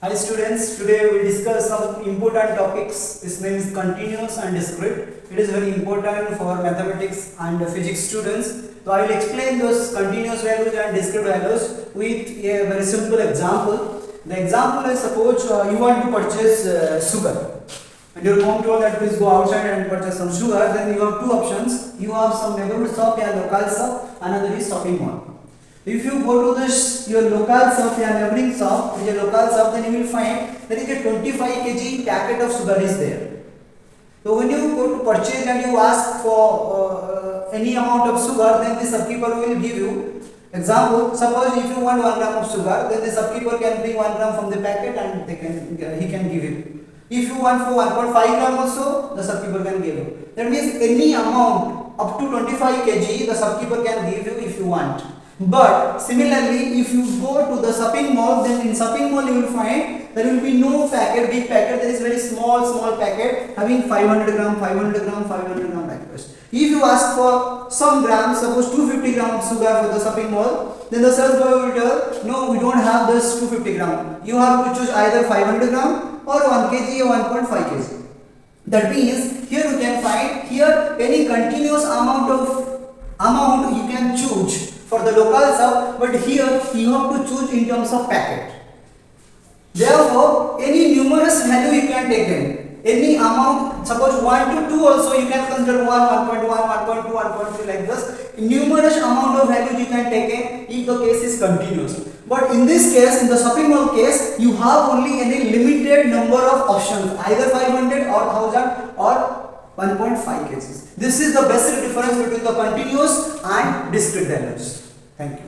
Hi students, today we discuss some important topics. This name is continuous and discrete. It is very important for mathematics and physics students. So I will explain those continuous values and discrete values with a very simple example. The example is, suppose you want to purchase sugar and your mom told that please go outside and purchase some sugar. Then you have two options. You have some neighborhood shop or local shop, another is shopping mall. If you go to this your local shop or neighboring shop, your local shop, then you will find there is a 25 kg packet of sugar is there. So when you go to purchase and you ask for any amount of sugar, then the shopkeeper will give you. Example, suppose if you want 1 gram of sugar, then the shopkeeper can bring 1 gram from the packet and he can give you. If you want for 1.5 gram also, the shopkeeper can give you. That means any amount up to 25 kg, the shopkeeper can give you if you want. But similarly, if you go to the shopping mall, then in shopping mall you will find there will be no packet, big packet. There is very small packet having 500 gram, 500 gram, 500 gram packets. If you ask for some grams, suppose 250 gram of sugar for the shopping mall, then the sales boy will tell, no, we don't have this 250 gram. You have to choose either 500 gram or 1 kg or 1.5 kg. That means here you can find here any continuous amount you can choose for the local shop, but here you have to choose in terms of packet. Therefore, any numerous value you can take in. Any amount, suppose 1 to 2 also you can consider 1, 1.1, 1.2, 1.3 like this. Numerous amount of values you can take in if the case is continuous. But in this case, in the shopping mall case, you have only any limited number of options, either 500 or 1000 or 1.5 kg. This is the basic difference between the continuous and discrete values. Thank you.